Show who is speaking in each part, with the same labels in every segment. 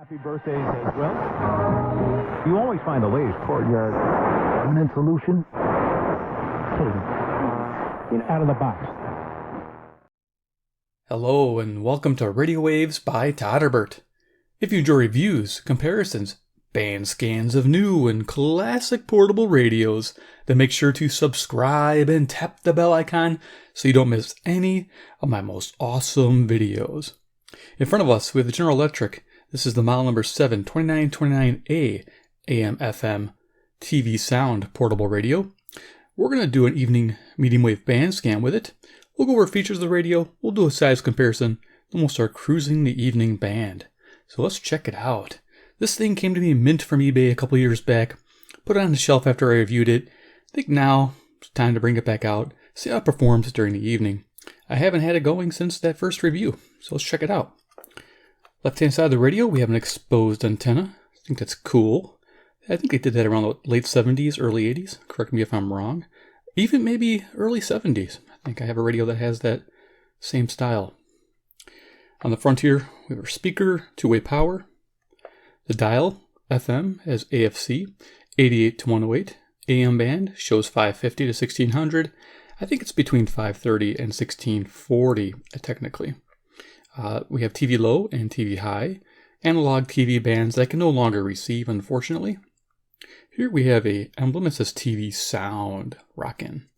Speaker 1: Happy birthdays as well. You always find the latest courtyard permanent solution. Out of the box.
Speaker 2: Hello and welcome to Radio Waves by Todderbert. If you enjoy reviews, comparisons, band scans of new and classic portable radios, then make sure to subscribe and tap the bell icon so you don't miss any of my most awesome videos. In front of us, we have the General Electric. This is the model number 72929A AM/FM TV sound portable radio. We're going to do an evening medium wave band scan with it. We'll go over features of the radio, we'll do a size comparison, then we'll start cruising the evening band. So let's check it out. This thing came to me mint from eBay a couple years back. Put it on the shelf after I reviewed it. I think now it's time to bring it back out, see how it performs during the evening. I haven't had it going since that first review, so let's check it out. Left-hand side of the radio, we have an exposed antenna. I think that's cool. I think they did that around the late 70s, early 80s. Correct me if I'm wrong. Even maybe early 70s. I think I have a radio that has that same style. On the front here, we have our speaker, two-way power. The dial, FM, has AFC, 88 to 108. AM band shows 550 to 1600. I think it's between 530 and 1640, technically. We have TV low and TV high, analog TV bands that I can no longer receive, unfortunately. Here we have a emblem that says TV sound, Rockin.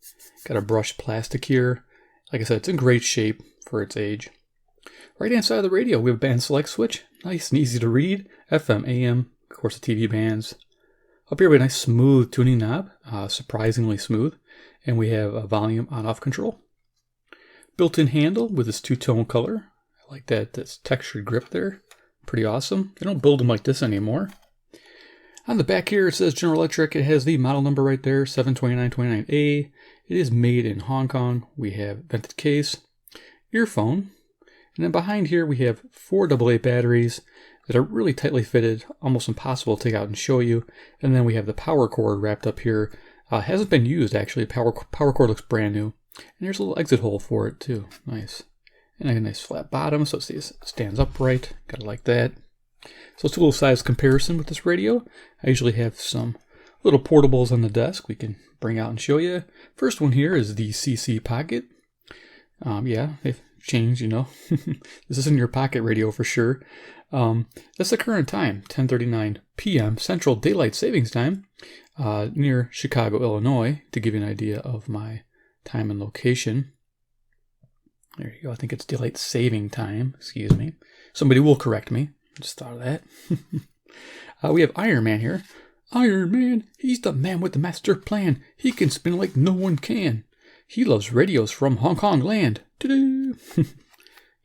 Speaker 2: Got a brushed plastic here. Like I said, it's in great shape for its age. Right hand side of the radio, we have a band select switch. Nice and easy to read. FM, AM, of course the TV bands. Up here we have a nice smooth tuning knob, surprisingly smooth. And we have a volume on-off control. Built-in handle with this two-tone color. I like this textured grip there. Pretty awesome. They don't build them like this anymore. On the back here it says General Electric. It has the model number right there, 72929A. It is made in Hong Kong. We have vented case, earphone, and then behind here we have 4 AA batteries that are really tightly fitted, almost impossible to take out and show you. And then we have the power cord wrapped up here. Hasn't been used actually. Power cord looks brand new. And there's a little exit hole for it too. Nice. And a nice flat bottom so it stands upright. Gotta like that. So let's do a little size comparison with this radio. I usually have some little portables on the desk we can bring out and show you. First one here is the CC Pocket. Yeah, they've changed, you know. This isn't your pocket radio for sure. That's the current time, 10:39 p.m. Central Daylight Savings Time, near Chicago, Illinois, to give you an idea of my time and location. There you go. I think it's daylight saving time. Excuse me. Somebody will correct me. Just thought of that. We have Iron Man here. Iron Man, he's the man with the master plan. He can spin like no one can. He loves radios from Hong Kong land. Ta-da!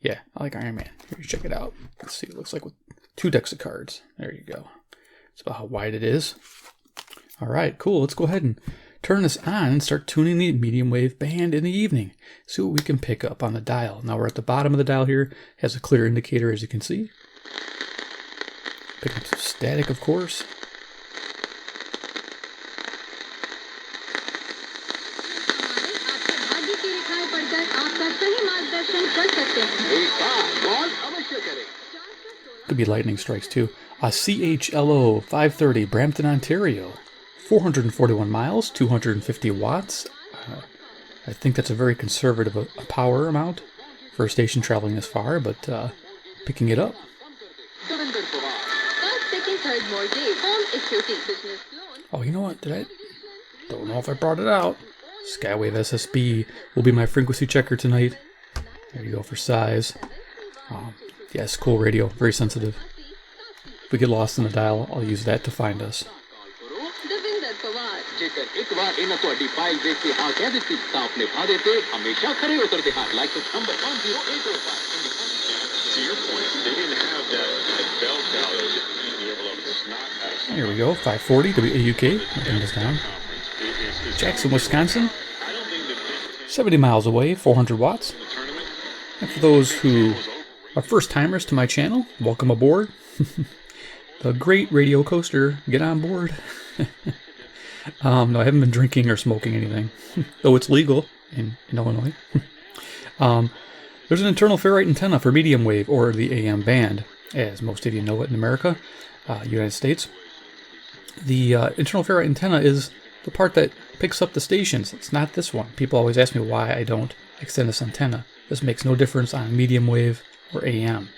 Speaker 2: Yeah, I like Iron Man. Here, you check it out. Let's see what it looks like with 2 decks of cards. There you go. It's about how wide it is. All right, cool. Let's go ahead and turn this on and start tuning the medium wave band in the evening. See what we can pick up on the dial. Now we're at the bottom of the dial here. It has a clear indicator, as you can see. Pick up some static, of course. Could be lightning strikes too. A CHLO 530 Brampton, Ontario. 441 miles, 250 watts. I think that's a very conservative power amount for a station traveling this far, but picking it up. Oh, you know what? Don't know if I brought it out. Skywave SSB will be my frequency checker tonight. There you go for size. Yes, cool radio, very sensitive. If we get lost in the dial, I'll use that to find us. Here we go, 540 WAUK. Bring this down. Jackson, Wisconsin. 70 miles away, 400 watts. And for those who are first timers to my channel, welcome aboard. The great radio coaster, get on board. No, I haven't been drinking or smoking anything, though it's legal in Illinois. There's an internal ferrite antenna for medium wave or the AM band. as most of you know it in America, United States. The internal ferrite antenna is the part that picks up the stations. It's not this one. People always ask me why I don't extend this antenna. This makes no difference on medium wave or AM.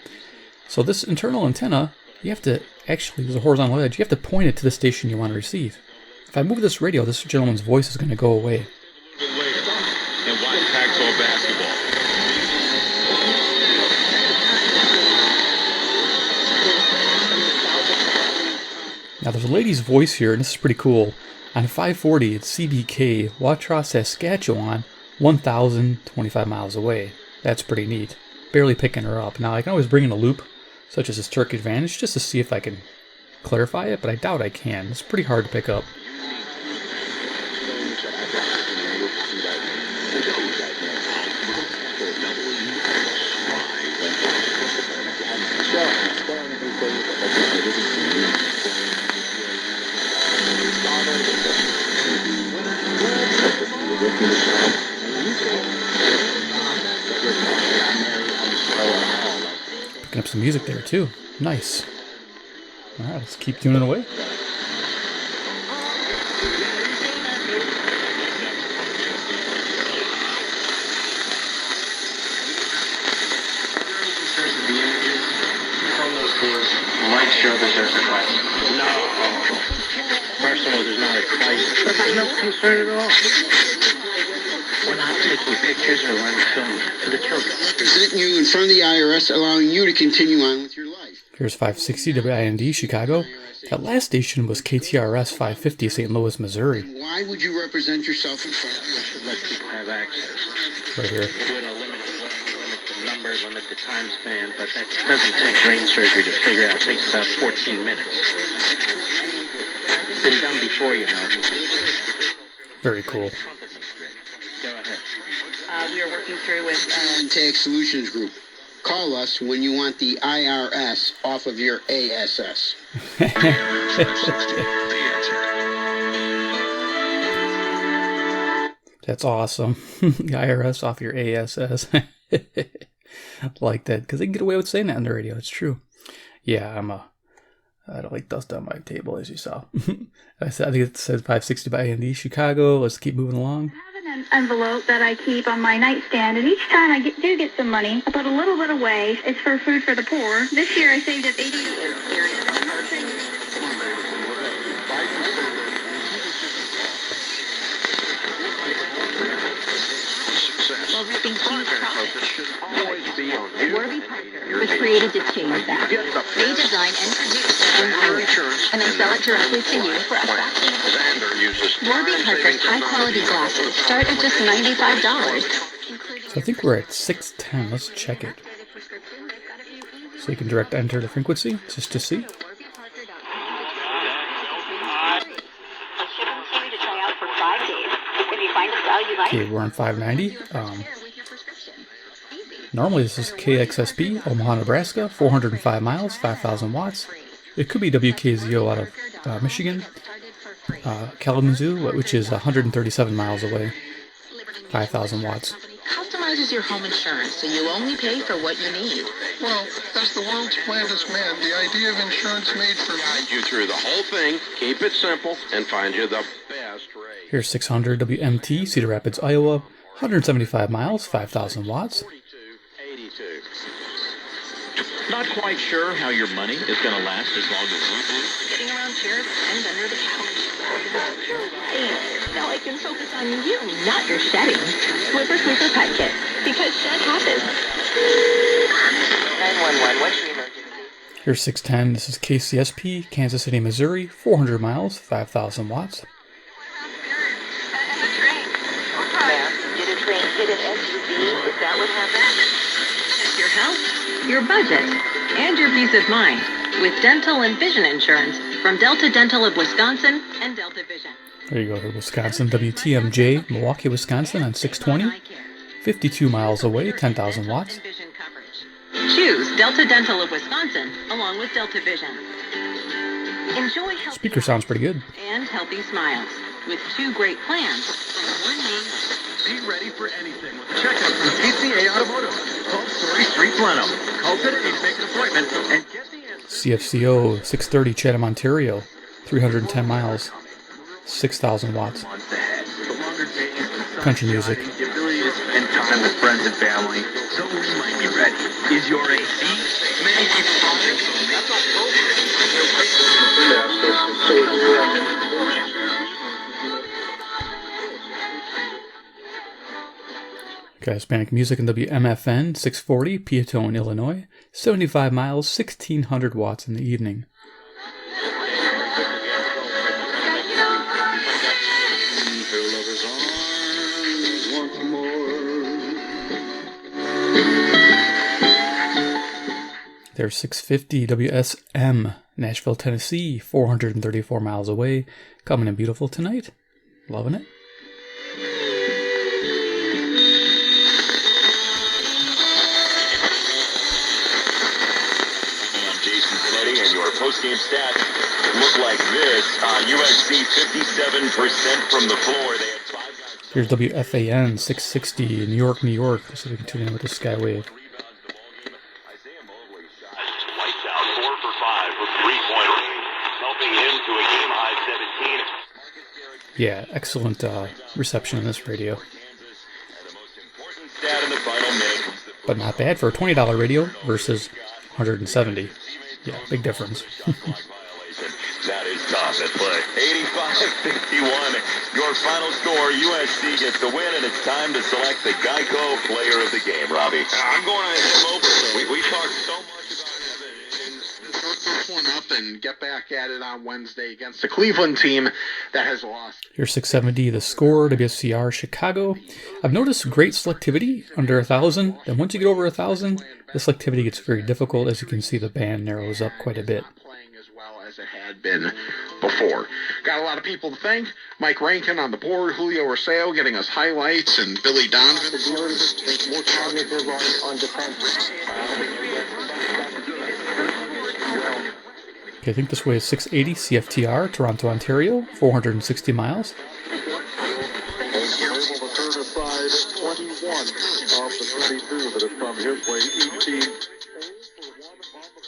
Speaker 2: So this internal antenna, you have to actually, there's a horizontal edge, you have to point it to the station you want to receive. If I move this radio, this gentleman's voice is going to go away.
Speaker 3: And watch Pac-12 basketball.
Speaker 2: Now there's a lady's voice here, and this is pretty cool. On 540, it's CBK, Watra, Saskatchewan, 1,025 miles away. That's pretty neat. Barely picking her up. Now I can always bring in a loop, such as this Turk Advantage, just to see if I can clarify it, but I doubt I can. It's pretty hard to pick up. Picking up some music there too. Nice. Alright, let's keep tuning away.
Speaker 3: Might show deserves a price. No. First of all, there's not a price. But there's no concern at all. We're not taking pictures or running film for the children.
Speaker 4: Presenting you in front of the IRS, allowing you to continue on with your life.
Speaker 2: Here's 560 WIND, Chicago. That last station was KTRS 550, St. Louis, Missouri.
Speaker 4: Why would you represent yourself in front of the
Speaker 3: Should let people have access.
Speaker 2: Right here.
Speaker 3: Limit the number, limit the time span, but that doesn't take brain surgery to figure out. It takes about 14 minutes. It's been done before, you know.
Speaker 2: Very cool.
Speaker 3: Go ahead.
Speaker 5: We are working through with...
Speaker 4: Tax Solutions Group. Call us when you want the IRS off of your ASS.
Speaker 2: That's awesome. The IRS off your ASS. Like that, because they can get away with saying that on the radio. It's true. Yeah, I don't like dust on my table, as you saw. I think it says 560 by Andy, Chicago. Let's keep moving along.
Speaker 5: I have an envelope that I keep on my nightstand, and each time I do get some money, I put a little bit away. It's for food for the poor. This year I saved up 80.
Speaker 6: While reaping huge profits. Warby Parker was created to change that. They design and produce their own eyewear, and then sell it directly to you for a fraction of the price. Warby Parker's high-quality glasses start at just $95.
Speaker 2: So I think we're at 610. Let's check it. So you can direct enter the frequency, just to see. Okay, we're on 590. Normally this is KXSP, Omaha, Nebraska, 405 miles, 5,000 watts. It could be WKZO out of Michigan, Kalamazoo, which is 137 miles away, 5,000 watts.
Speaker 6: Customizes your home insurance so you only pay for what you need.
Speaker 7: Well, as the world's blandest man, the idea of insurance made for me.
Speaker 3: Guide you through the whole thing, keep it simple, and find you the best rate.
Speaker 2: Here's 600 WMT, Cedar Rapids, Iowa, 175 miles, 5,000 watts.
Speaker 3: 82.
Speaker 8: Not quite sure how your money is going to last as long as
Speaker 6: Sitting around chairs and under the couch. Now I can focus on you, not your shedding. Slipper Sweeper Pet Kit, because shed happens. 911, what's your emergency?
Speaker 2: Here's 610. This is KCSP, Kansas City, Missouri, 400 miles, 5,000 watts.
Speaker 6: Ma'am, did a train hit an SUV? Is that what happened? Your health, your budget, and your peace of mind with dental and vision insurance from Delta Dental of Wisconsin and Delta Vision.
Speaker 2: There you go, to Wisconsin, WTMJ, Milwaukee, Wisconsin on 620, 52 miles away, 10,000 watts.
Speaker 6: Choose Delta Dental of Wisconsin along with Delta Vision. Enjoy healthy
Speaker 2: Speaker sounds pretty good.
Speaker 6: and healthy smiles with two great plans from one name.
Speaker 3: Be ready for anything with a checkup from PCA Automotive. Call Story Street Plano. Call today to make an appointment and get the answer.
Speaker 2: CFCO 630 Chatham, Ontario, 310 miles, 6,000 watts. Country music.
Speaker 3: The ability to spend time with friends and family. So we might be ready. Is your AC? Many people think so. That's
Speaker 2: Okay, Hispanic music in WMFN 640, Peatone, Illinois, 75 miles, 1,600 watts in the evening. There's 650 WSM, Nashville, Tennessee, 434 miles away. Coming in beautiful tonight. Loving it.
Speaker 9: I'm Jason Panetti, and your post-game stats look like this. USC 57% from the floor. They had 5 guys.
Speaker 2: Here's WFAN 660, New York, New York. So we can tune in with the Skywave. Yeah, excellent reception on this radio. But not bad for a $20 radio versus $170. Yeah, big difference.
Speaker 9: That is tough at play. 85-51. Your final score, USC gets the win, and it's time to select the Geico player of the game, Robbie.
Speaker 4: I'm going on him over. We talked so much about him, and start this one up and get back at it on Wednesday against the Cleveland team that has lost.
Speaker 2: Here's 670, the score, WSCR, Chicago. I've noticed great selectivity under 1,000. And once you get over 1,000, the selectivity gets very difficult. As you can see, the band narrows up quite a bit.
Speaker 4: As it had been before. Got a lot of people to thank. Mike Rankin on the board, Julio Rosario getting us highlights, and Billy Donovan. More cognitive on defense.
Speaker 2: Okay, I think this way is 680 CFTR, Toronto, Ontario, 460 miles.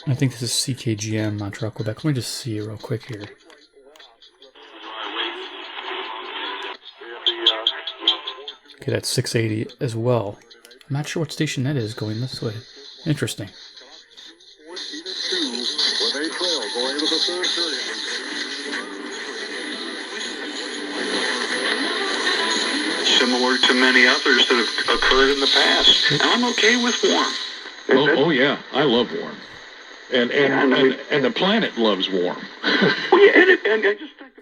Speaker 2: I think this is CKGM, Montreal, Quebec. Let me just see real quick here. Okay, that's 680 as well. I'm not sure what station that is going this way. Interesting.
Speaker 10: Similar to many others that have occurred in the past. And I'm okay with warm.
Speaker 11: Oh yeah, I love warm. And the planet loves warm.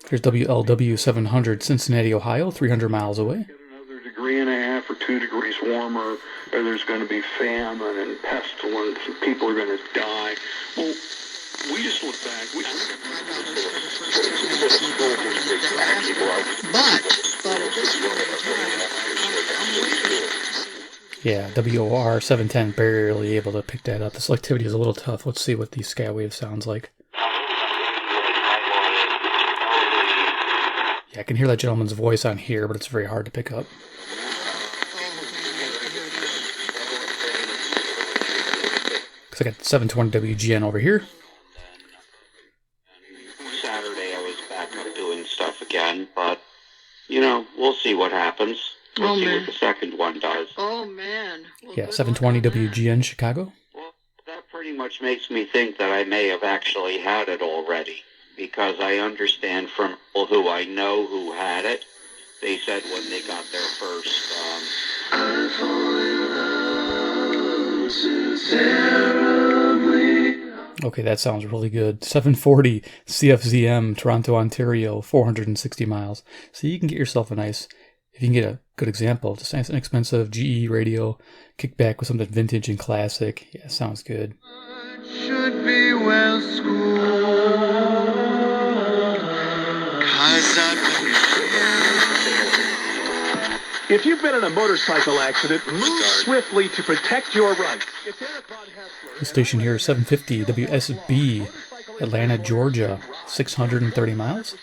Speaker 2: Here's WLW 700, Cincinnati, Ohio, 300 miles away.
Speaker 10: Another degree and a half or 2 degrees warmer, or there's going to be famine and pestilence, and people are going to die. Well, we just look back.
Speaker 2: Yeah, WOR 710, barely able to pick that up. The selectivity is a little tough. Let's see what the Skywave sounds like. Yeah, I can hear that gentleman's voice on here, but it's very hard to pick up. Because I got 720 WGN over here.
Speaker 12: Saturday I was back up doing stuff again, but, you know, we'll see what happens. We'll see what the second one does.
Speaker 13: Oh, man. Well,
Speaker 2: yeah, 720 WGN, Chicago.
Speaker 12: Well, that pretty much makes me think that I may have actually had it already, because I understand from people who I know who had it, they said when they got their first,
Speaker 2: Okay, that sounds really good. 740 CFZM, Toronto, Ontario, 460 miles. So you can get yourself a nice, if you can get a good example, just nice inexpensive GE radio, kick back with something vintage and classic. Yeah, sounds good.
Speaker 14: Should be well schooled, 'cause
Speaker 15: if you've been in a motorcycle accident, move swiftly to protect your rights.
Speaker 2: The station here is 750 WSB, Atlanta, Georgia, 630 miles.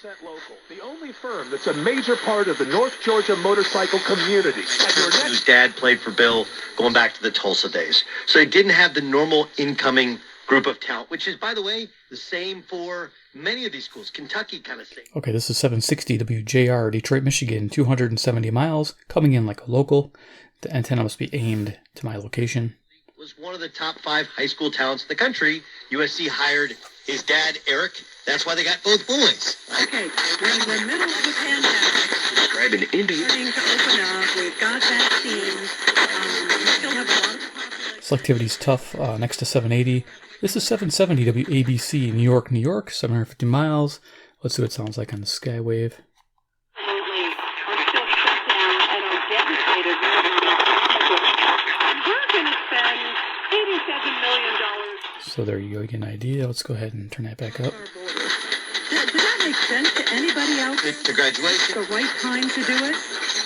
Speaker 15: firm that's a major part of the North Georgia motorcycle community.
Speaker 13: Whose dad played for Bill going back to the Tulsa days. So they didn't have the normal incoming group of talent, which is, by the way, the same for many of these schools. Kentucky kind of thing.
Speaker 2: Okay, this is 760 WJR, Detroit, Michigan, 270 miles, coming in like a local. The antenna must be aimed to my location.
Speaker 13: Was one of the top 5 high school talents in the country. USC hired his dad, Eric. That's why they got both boys.
Speaker 16: Okay, we're in the middle of the pandemic.
Speaker 13: Describe an Indian.
Speaker 16: Starting to open up. We've got vaccines. We still have a lot of
Speaker 2: Selectivity's tough. Next to 780. This is 770 WABC, New York, New York, 750 miles. Let's see what it sounds like on the Skywave. So there you go, you get an idea. Let's go ahead and turn that back up.
Speaker 16: Does that make sense to anybody else?
Speaker 13: To graduation.
Speaker 16: The right time to do it?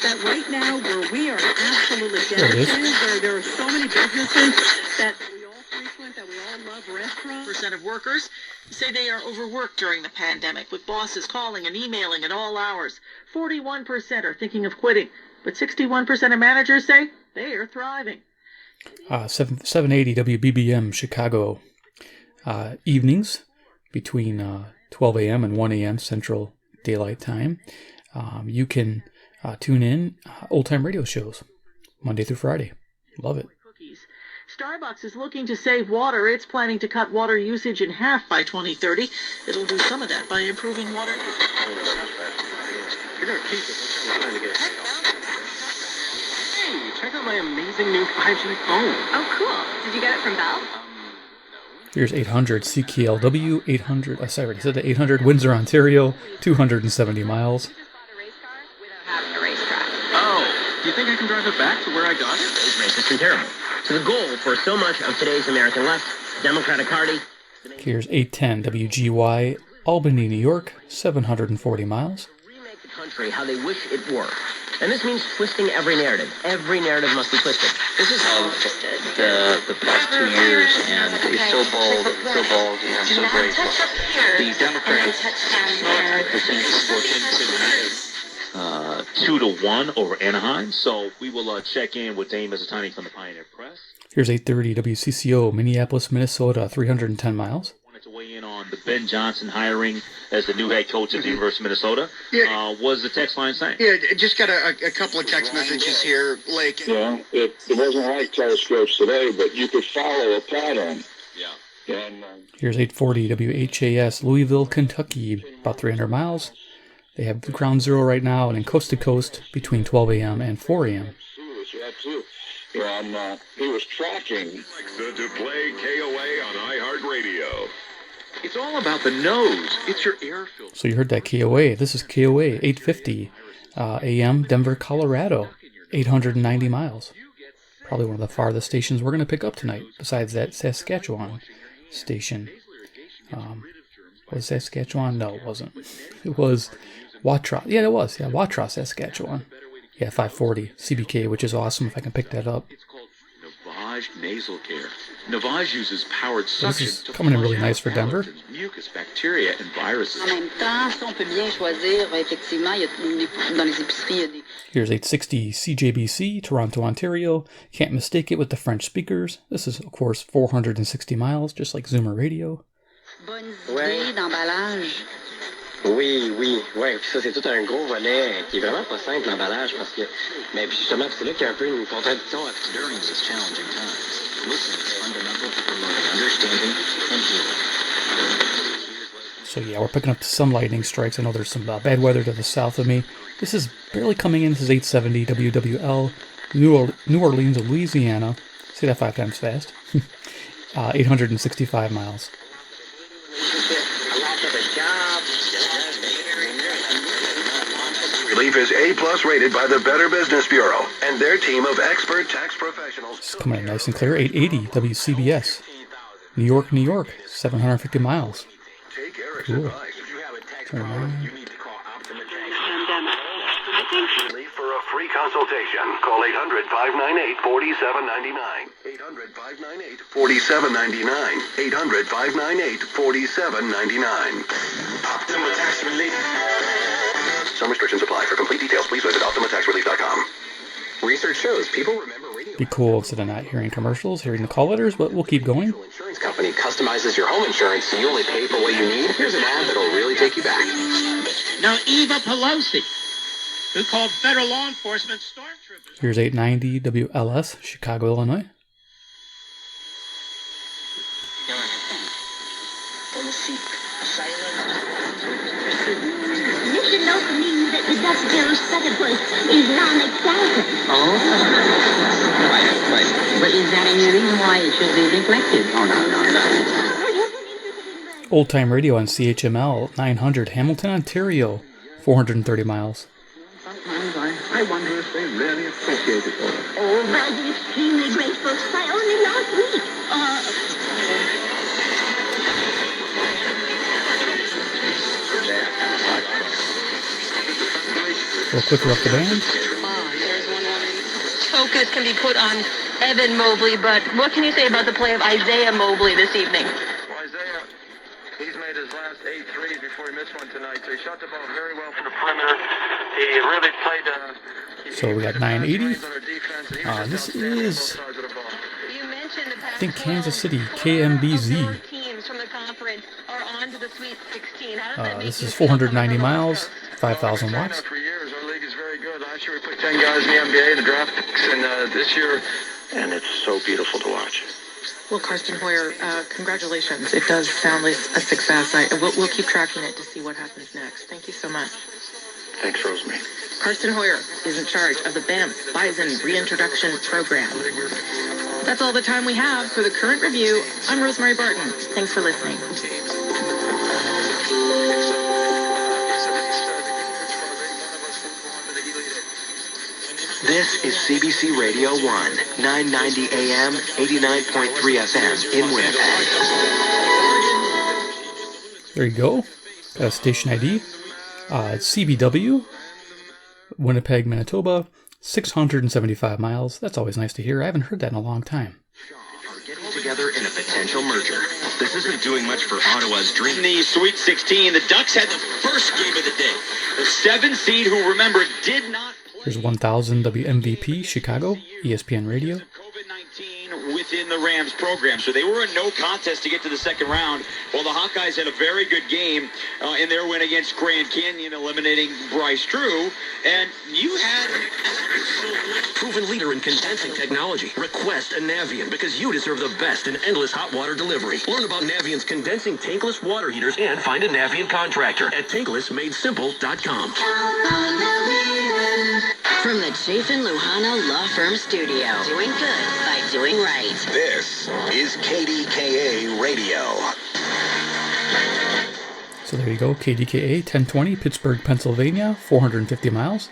Speaker 16: That right now where we are absolutely devastated, where there are so many businesses that we all frequent, that we all love restaurants.
Speaker 17: Percent of workers say they are overworked during the pandemic, with bosses calling and emailing at all hours. 41% are thinking of quitting, but 61% of managers say they are thriving.
Speaker 2: 780 WBBM, Chicago. Evenings between 12 a.m. and 1 a.m. Central Daylight Time. You can tune in old-time radio shows Monday through Friday. Love it.
Speaker 17: Starbucks is looking to save water. It's planning to cut water usage in half by 2030. It'll do some of that by improving water.
Speaker 3: You're going to keep it. Trying to get it. Hey, check out my amazing new 5G phone.
Speaker 6: Oh, cool. Did you get it from Bell?
Speaker 2: Here's 800 CKLW, 800, I already said that, 800 Windsor, Ontario, 270 miles.
Speaker 6: Having a racetrack.
Speaker 3: Oh, do you think I can drive it back to where I got it?
Speaker 18: It's racist and terrible. So the goal for so much of today's American left, Democratic Party...
Speaker 2: Here's 810 WGY, Albany, New York, 740 miles.
Speaker 18: Remake the country how they wish it were. And this means twisting every narrative. Every narrative must be twisted. This is how
Speaker 12: the past 2 years, and he's so bold and so great. The Democrats,
Speaker 8: DeSantis 2-1 over Anaheim. So we will check in with Dame Mizutani from the Pioneer Press.
Speaker 2: Here's 830 WCCO, Minneapolis, Minnesota, 310 miles.
Speaker 8: Wanted to weigh in on the Ben Johnson hiring as the new head coach of the University of Minnesota. Was the text line saying?
Speaker 13: Yeah, just got a couple of text messages here. Like,
Speaker 10: Yeah, it wasn't like telescopes today, but you could follow a pattern.
Speaker 8: Yeah.
Speaker 10: And
Speaker 2: Here's 840 WHAS, Louisville, Kentucky, about 300 miles. They have ground zero right now, and in coast to coast between 12 a.m. and 4 a.m.
Speaker 10: And he was tracking.
Speaker 9: To play KOA on iHeartRadio.
Speaker 3: It's all about the nose. It's your air filter.
Speaker 2: So you heard that KOA. This is KOA, 850 a.m., Denver, Colorado, 890 miles. Probably one of the farthest stations we're going to pick up tonight, besides that Saskatchewan station. Was Saskatchewan? No, it wasn't. It was Watrous. Yeah, it was. Yeah, Watrous, Saskatchewan. Yeah, 540 CBK, which is awesome if I can pick that up.
Speaker 3: It's called Navage Nasal Care. Navage uses powered suction
Speaker 2: This is coming in really nice for Denver.
Speaker 3: mucus, bacteria, and viruses.
Speaker 6: En même temps, si on peut bien choisir, effectivement, il y a dans les épiceries, il y a des...
Speaker 2: Here's 860 CJBC, Toronto, Ontario. Can't mistake it with the French speakers. This is, of course, 460 miles, just like Zoomer Radio.
Speaker 6: Bonnes idées d'emballage.
Speaker 18: Oui. Puis ça, c'est tout un gros volet qui est vraiment pas simple, l'emballage, parce que... Mais puis justement, c'est là qu'il y a un peu une contradiction.
Speaker 12: During these challenging times, listening is fundamental to promoting understanding and healing.
Speaker 2: So yeah, we're picking up some lightning strikes. I know there's some bad weather to the south of me. This is barely coming in. This is 870 WWL, New Orleans, Louisiana. Say that 5 times fast. 865 miles.
Speaker 19: Relief is A+ rated by the Better Business Bureau and their team of expert tax professionals.
Speaker 2: It's coming in nice and clear. 880 WCBS, New York, New York, 750 miles. Cool. Turn around.
Speaker 19: Relief for a free consultation. Call 800-598-4799. 800-598-4799. 800-598-4799. Optimal tax relief. Some restrictions apply. For complete details, please visit OptimaTaxRelief.com.
Speaker 18: Research shows people remember radio.
Speaker 2: Be cool instead of not hearing commercials, hearing the call letters, but we'll keep going.
Speaker 18: Insurance company customizes your home insurance so you only pay for what you need. Here's an ad that'll really take you back.
Speaker 3: Now, Eva Pelosi, who called federal law enforcement stormtroopers.
Speaker 2: Here's 890 WLS, Chicago, Illinois.
Speaker 6: Mr. Local means that the decibel platypus is non-exact.
Speaker 18: Oh? Right. But is that any reason why it should be neglected? Oh, no.
Speaker 2: Old Time Radio on CHML 900, Hamilton, Ontario, 430 miles.
Speaker 6: Sometimes I wonder if they really appreciate it all. Oh, but I'm extremely grateful. Only last week.
Speaker 2: Real quicker up the band.
Speaker 6: Focus can be put on Evan Mobley, but what can you say about the play of Isaiah Mobley this evening?
Speaker 20: Well, Isaiah, he's made his last 8 threes before he missed one tonight, so he shot the ball very well from the perimeter. He really played...
Speaker 2: So we got 980. This is, I think, Kansas City, KMBZ. This is 490 miles, 5,000 watts.
Speaker 20: For years, our league is very good. Last year we put 10 guys in the NBA in the draft picks, and this year, and it's so beautiful to watch.
Speaker 17: Well, Karsten Hoyer, congratulations. It does sound like a success. We'll keep tracking it to see what happens next. Thank you so much.
Speaker 20: Thanks, Rosemary.
Speaker 17: Karsten Hoyer is in charge of the Banff Bison Reintroduction Program. That's all the time we have for the current review. I'm Rosemary Barton. Thanks for listening.
Speaker 21: This is CBC Radio 1, 990 AM, 89.3 FM in Winnipeg.
Speaker 2: There you go. Got a station ID. It's CBW, Winnipeg, Manitoba, 675 miles. That's always nice to hear. I haven't heard that in a long time.
Speaker 21: Are getting together in a potential merger. This isn't doing much for Ottawa's dream.
Speaker 8: In the Sweet 16, the Ducks had the first game of the day. The 7 seed, who remember, did not play.
Speaker 2: Here's 1000 WMVP, Chicago, ESPN Radio.
Speaker 8: Within the Rams program. So they were a no contest to get to the second round, while the Hawkeyes had a very good game in their win against Grand Canyon, eliminating Bryce Drew. And you had...
Speaker 22: Proven leader in condensing technology. Request a Navien because you deserve the best in endless hot water delivery. Learn about Navien's condensing tankless water heaters and find a Navien contractor at tanklessmadesimple.com.
Speaker 6: From the Chafin Luhana Law Firm Studio. Doing good by doing right.
Speaker 19: This is KDKA Radio.
Speaker 2: So there you go, KDKA 1020, Pittsburgh, Pennsylvania, 450 miles.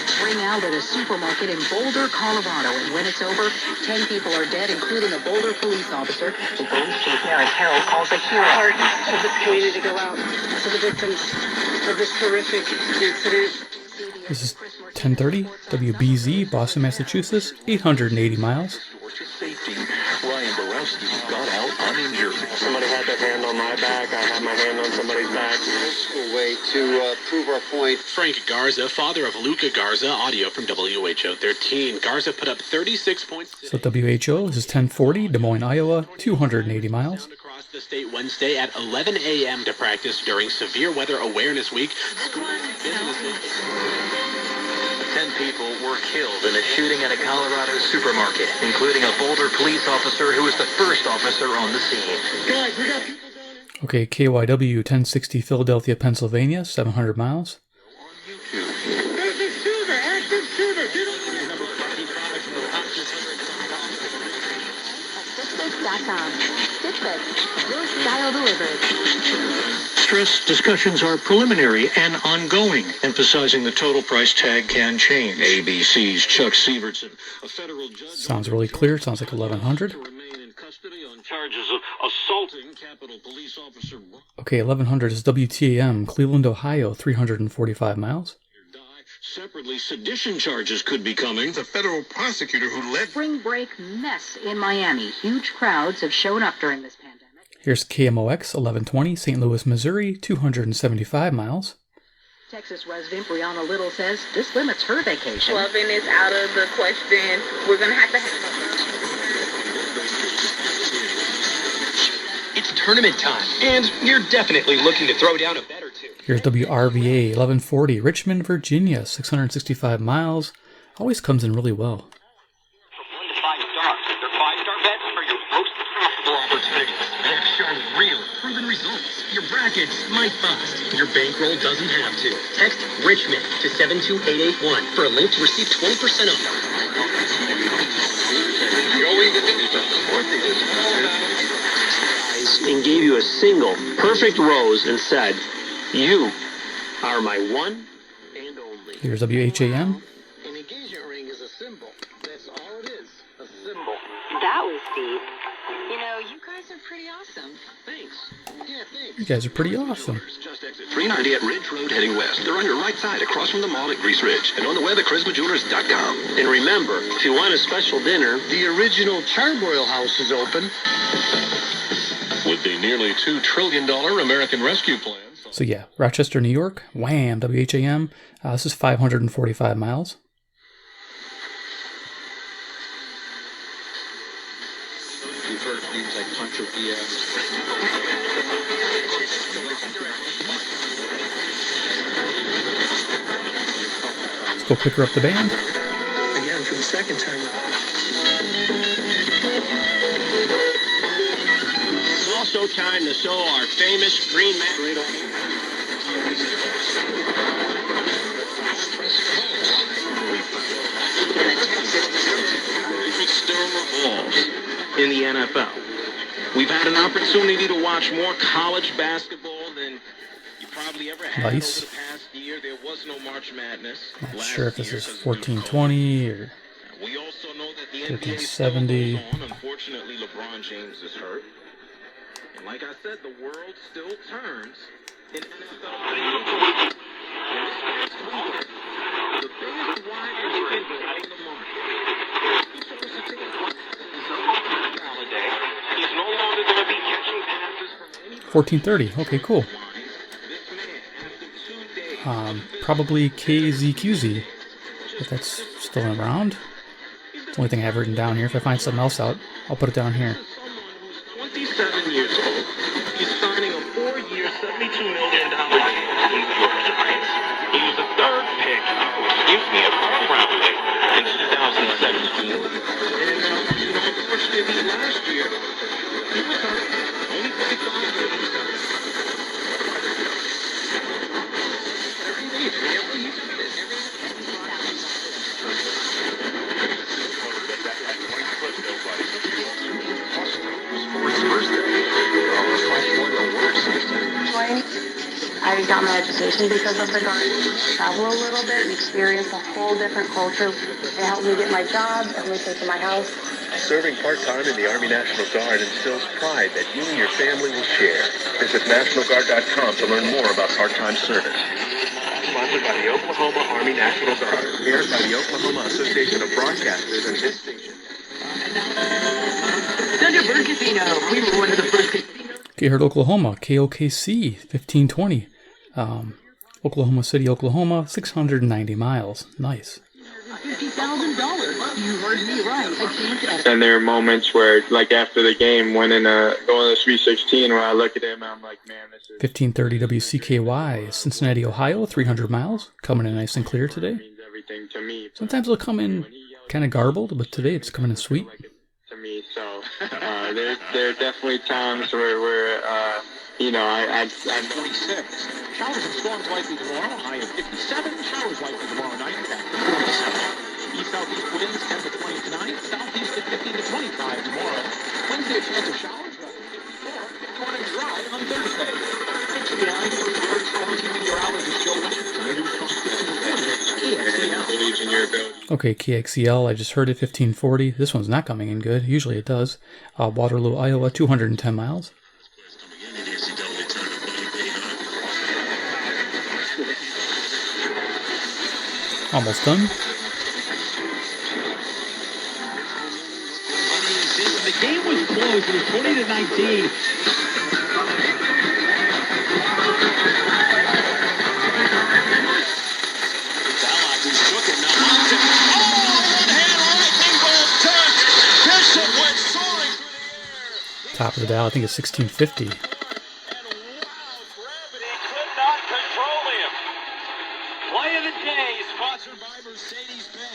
Speaker 6: Spring out at a supermarket in Boulder, Colorado, and when it's over, 10 people are dead, including a Boulder police officer. The police chief, Eric Harrell, calls a hero.
Speaker 23: Part of the community to go out to the victims of this horrific incident.
Speaker 2: This is 1030, WBZ, Boston, Massachusetts, 880 miles.
Speaker 22: Ryan Borowski got out uninjured.
Speaker 10: Somebody had their hand on my back. I had my hand on somebody's back. A way to prove our point.
Speaker 24: Frank Garza, father of Luca Garza, audio from WHO 13. Garza put up 36 points.
Speaker 2: So WHO, this is 1040, Des Moines, Iowa, 280 miles.
Speaker 24: Across the state Wednesday at 11 a.m. to practice during Severe Weather Awareness Week.
Speaker 21: 10 people were killed in a shooting at a Colorado supermarket, including a Boulder police officer who was the first officer on the scene.
Speaker 23: Guys, we got people down here.
Speaker 2: Okay, KYW 1060, Philadelphia, Pennsylvania, 700 miles.
Speaker 23: There's a shooter, active shooter. Get away.
Speaker 6: Stitchfix.com. Stitchfix. Your style delivered.
Speaker 22: Stress discussions are preliminary and ongoing, emphasizing the total price tag can change. ABC's Chuck Sievertson, a federal judge.
Speaker 2: Sounds really clear. Sounds like 1100.
Speaker 22: Charges of assaulting Capitol Police Officer.
Speaker 2: Okay, 1100 is WTAM, Cleveland, Ohio, 345 miles.
Speaker 22: Separately, sedition charges could be coming. The federal prosecutor who led
Speaker 6: Spring break mess in Miami. Huge crowds have shown up during this pandemic.
Speaker 2: Here's KMOX 1120, St. Louis, Missouri, 275 miles.
Speaker 1: Texas resident Brianna Little says this limits her vacation.
Speaker 4: Clubbing is out of the question. We're going to have.
Speaker 22: It's tournament time, and you're definitely looking to throw down a bet or two.
Speaker 2: Here's WRVA 1140, Richmond, Virginia, 665 miles. Always comes in really well.
Speaker 22: Their 5-star bets are your most profitable opportunities. They've shown real, proven results. Your brackets might bust. Your bankroll doesn't have to. Text Richmond to 72881 for a link to receive 20% off. And gave you a single perfect rose and said, "You are my one and only."
Speaker 2: Here's WHAM.
Speaker 18: An engagement ring is a symbol. That's all it is. A symbol.
Speaker 6: That was deep. You know, you guys are pretty awesome.
Speaker 18: Thanks. Yeah, thanks.
Speaker 2: You guys are pretty awesome.
Speaker 22: Just exit 390 at Ridge Road heading west. They're on your right side across from the mall at Grease Ridge and on the web at charismajewelers.com.
Speaker 18: And remember, if you want a special dinner, the original Charbroil House is open.
Speaker 11: With the nearly $2 trillion American Rescue Plan.
Speaker 2: So yeah, Rochester, New York, wham, WHAM. This is 545 miles.
Speaker 11: You've heard things like Punch or BS.
Speaker 2: Let's go pick her up the band.
Speaker 18: Again, for the second time.
Speaker 22: It's also time to show our famous Green Man. Still revolves in the NFL. We've had an opportunity to watch more college basketball than you probably ever had
Speaker 2: Nice.
Speaker 22: over the past year. There was no March Madness.
Speaker 2: Not sure if this is 1420 or
Speaker 22: We also know that the
Speaker 2: 1370.
Speaker 22: NBA still goes on. Unfortunately, LeBron James is hurt. And like I said, the world still turns in NFL. And this past weekend, the biggest wide receiver on the market. He's supposed to take holiday. He's no longer going to be catching passes from any
Speaker 2: 1430. Okay, cool. Probably KZQZ, if that's still around. It's the only thing I have written down here. If I find something else out, I'll put it down here.
Speaker 22: 27 years old. He's signing a 4-year, $72 million deal with the New York Giants. He was the third pick, a first-round pick in 2017. And unfortunately, last year, he was hurt. Only 55 games.
Speaker 16: I got my education because of the Guard. Travel a little bit and experience a whole different culture. It helped me get my job, it helped me pay for my house.
Speaker 5: Serving part-time in the Army National Guard instills pride that you and your family will share. Visit NationalGuard.com to learn more about part-time service. Sponsored by the Oklahoma Army National Guard. Aired by the Oklahoma Association of Broadcasters and this station.
Speaker 1: Todderbert Casino. We were one of the first casinos.
Speaker 2: Okay, heard Oklahoma, KOKC, 1520. Oklahoma City, Oklahoma, 690 miles. Nice.
Speaker 1: $50,000. You heard me right.
Speaker 7: And there are moments where, like after the game, when going to the Sweet 16, where I look at him and I'm like, man, this is
Speaker 2: 1530 WCKY, Cincinnati, Ohio, 300 miles. Coming in nice and clear today.
Speaker 7: everything to me.
Speaker 2: Sometimes it'll come in kind of garbled, but today it's coming in sweet.
Speaker 7: To me, so there are definitely times where you know, I'm
Speaker 22: 46. Showers and storms likely tomorrow, high of 57. Showers likely tomorrow night, back to 47. East-southeast winds 10 to 20 tonight. Southeast at 15 to 25 tomorrow. Wednesday, a chance of showers, back to 54. Going and dry on Thursday. Picture behind for the birds, 17 meteorologist Joe
Speaker 2: Okay, KXEL, I just heard it, 1540. This one's not coming in good. Usually it does. Waterloo, Iowa, 210 miles. Almost done.
Speaker 22: The game was
Speaker 8: was close. It was 20-19.
Speaker 2: Top of the dial, I think it's 1650.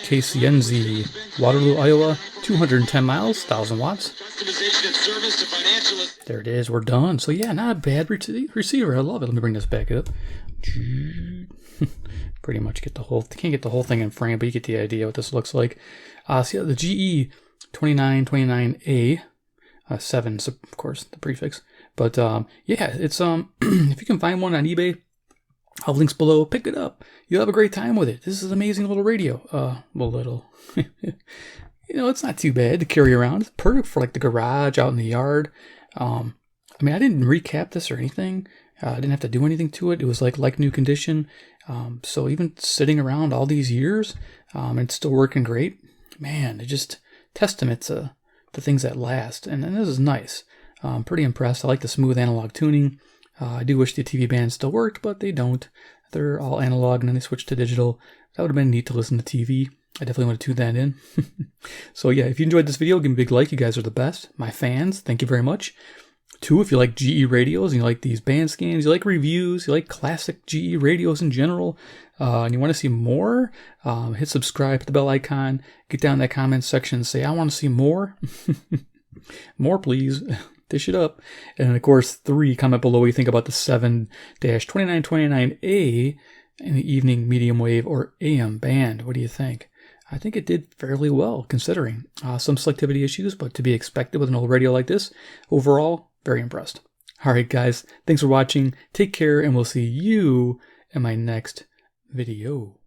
Speaker 2: KCNZ, Waterloo, Iowa, 210 miles, 1,000 watts. There it is, we're done. So yeah, not a bad receiver. I love it. Let me bring this back up. Pretty much get the whole, can't get the whole thing in frame, but you get the idea what this looks like. So yeah, the GE 2929A, 7's of course the prefix. But yeah, it's if you can find one on eBay, I'll have links below. Pick it up. You'll have a great time with it. This is an amazing little radio. Well, little. You know, it's not too bad to carry around. It's perfect for like the garage, out in the yard. I mean, I didn't recap this or anything. I didn't have to do anything to it. It was like new condition. So even sitting around all these years, it's still working great. Man, it just testament to the things that last. And this is nice. I'm pretty impressed. I like the smooth analog tuning. I do wish the TV bands still worked, but they don't. They're all analog and then they switched to digital. That would have been neat to listen to TV. I definitely want to tune that in. So yeah, if you enjoyed this video, give me a big like. You guys are the best. My fans, thank you very much. 2, if you like GE radios and you like these band scans, you like reviews, you like classic GE radios in general, and you want to see more, hit subscribe, hit the bell icon, get down in that comment section and say, I want to see more. More, please. Dish it up. And of course, 3, comment below what you think about the 7-2929A in the evening medium wave or AM band. What do you think? I think it did fairly well considering some selectivity issues, but to be expected with an old radio like this. Overall, very impressed. All right, guys, thanks for watching. Take care, and we'll see you in my next video.